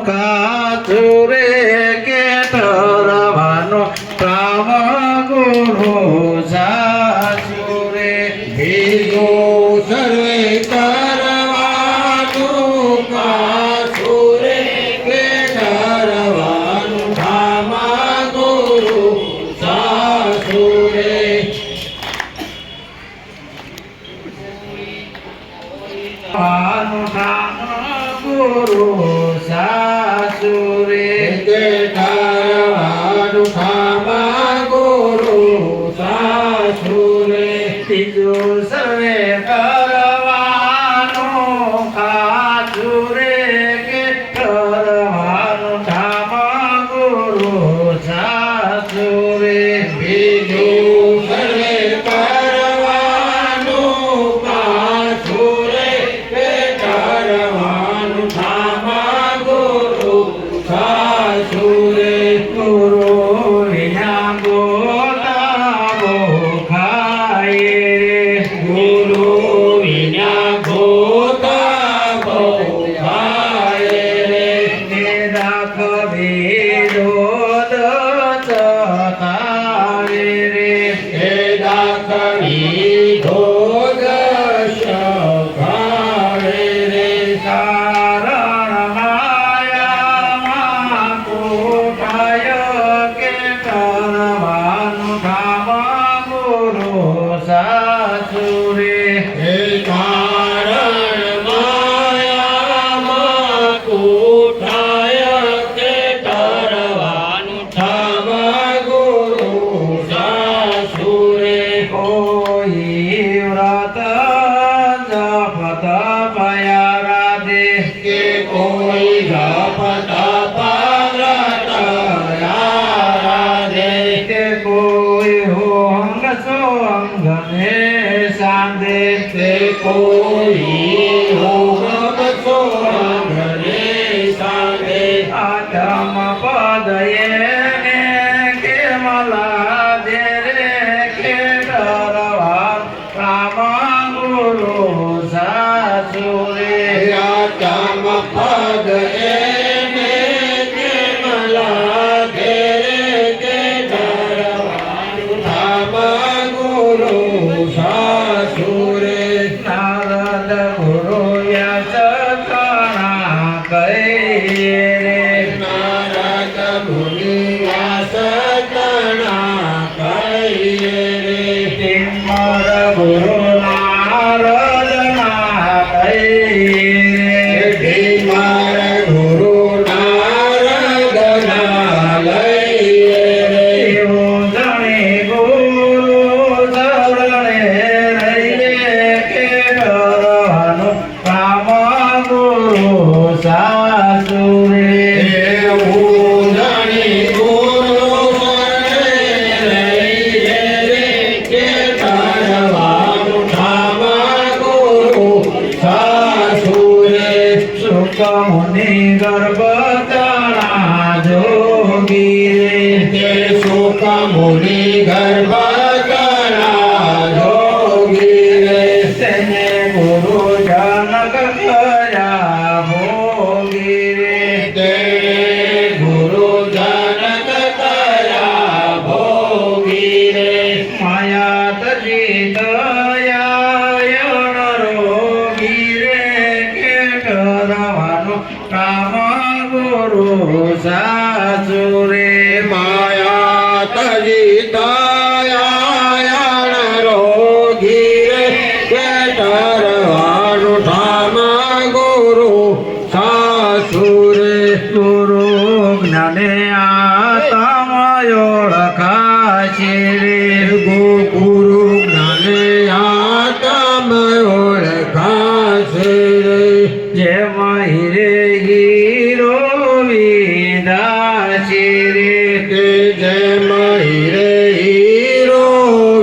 કાચુરે કે ઠરવાનો કામ ગુરુ સાચુરે ભેગો સર્વે કરવાનું કાચુરે કે ઠરવાનું ધામ ગુરુ સાચુરે ગુરુ સાસુરે કે ઠરવાનું ધામ ગુરુ સાચુરે ત્રીજું સર્વે કરવાનું કાચુરે કે કરવાનું ધામ ગુરુ સાસુરે બીજું સર્વે કરવાનું કાચુરે કે ઠરવાનું ધામ ગુરુ સાચુરે ગુરુ વિના ગોતાવો ખાય રે ગુરુ વિના ગોતા બહુ ખાય રે રાખવે રોદ ચતાવે રે હે દાખવી ધોગ શખાવે રે કારણ માયામાં કોટાય કે કરવાનું કામ ગુરુ સાસુરે હે કારણ માયામાં કૂટાય કે ઠરવાનું ઠામ ગુરુ સાસુરે કોઈ વ્રત જપત પયા દે કે કોઈ જપતા પાવ્રત દે કે કોઈ હોંગ સોંગ ને સાંદે તે કોઈ હોમ સોંગને સાંગે આતમ પદયે ને કેમલા દે રે કે ડરવાન રામ ગુરુ સાસુરે આતમ પદ એને કેમલા ઘેરે કે ઠરવાનું ધામ ગુરુ સાસુરે નારદ ગુરુ યશ કણા કહે રે નારદ મુનિ વાસતણા કહીએ રે તિમર ગુરુ નારદ ના કહે રે માર ગુરુ નારદ ના લઈએ રે એવું જાણે ગુરુ ચરણે રહીએ કે કરવાનું કામ ગુરુ સાસુરે એવું જાણી ગુરુ શરણે લઈએ રે કે ઠરવાનું ઠામ ગુરુ સાસુરે સુખમુનિ ગર્ભતણા જોગી રે તે સુખ મુનિ ગર્ભ કરા જોગી રે તેને ગુરુ જનક કર્યા ભોગી રે તે ગુરુ જનક કયા ભોગી રે માયા તજી દયાયણ રોગી રે કે કરવાનું કામ ગુરુ સાસુરે માયા તજી દયાયણ રોગી રે કે ઠરવાનું ઠામ ગુરુ સાસુરે ગુરુ જ્ઞાને આતમ ઓળખાશે રે ગુરુ જ્ઞાને આતમ ઓળખાશે રે જે મહિરે હીરો વિદાશે રે કે જય મહિરે હીરો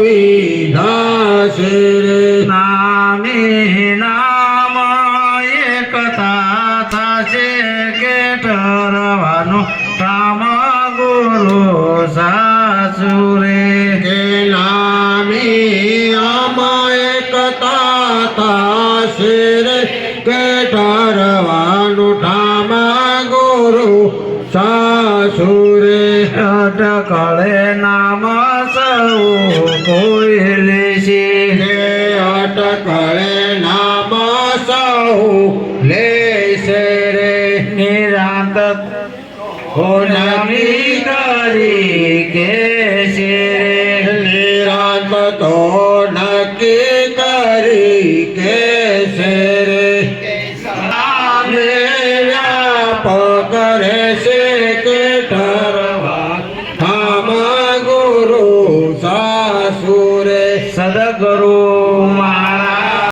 વિધાશે રે નામે નામ એકતા થશે કે ઠરવાનું કામ ગુરુ સાસુરે કે નામી આમાં એકતા થશે રે કે ઠરવાનું ઠામ ગુરુ સાસુરે અટકળે નામ સૌ કોઈ લેશે કે અટકળે નામ સૌ લેશે રે નિરાંત હોનામી કરી કેશે રે નિરાંત તો નક્કી કરી કેશે રે વ્યાપક રે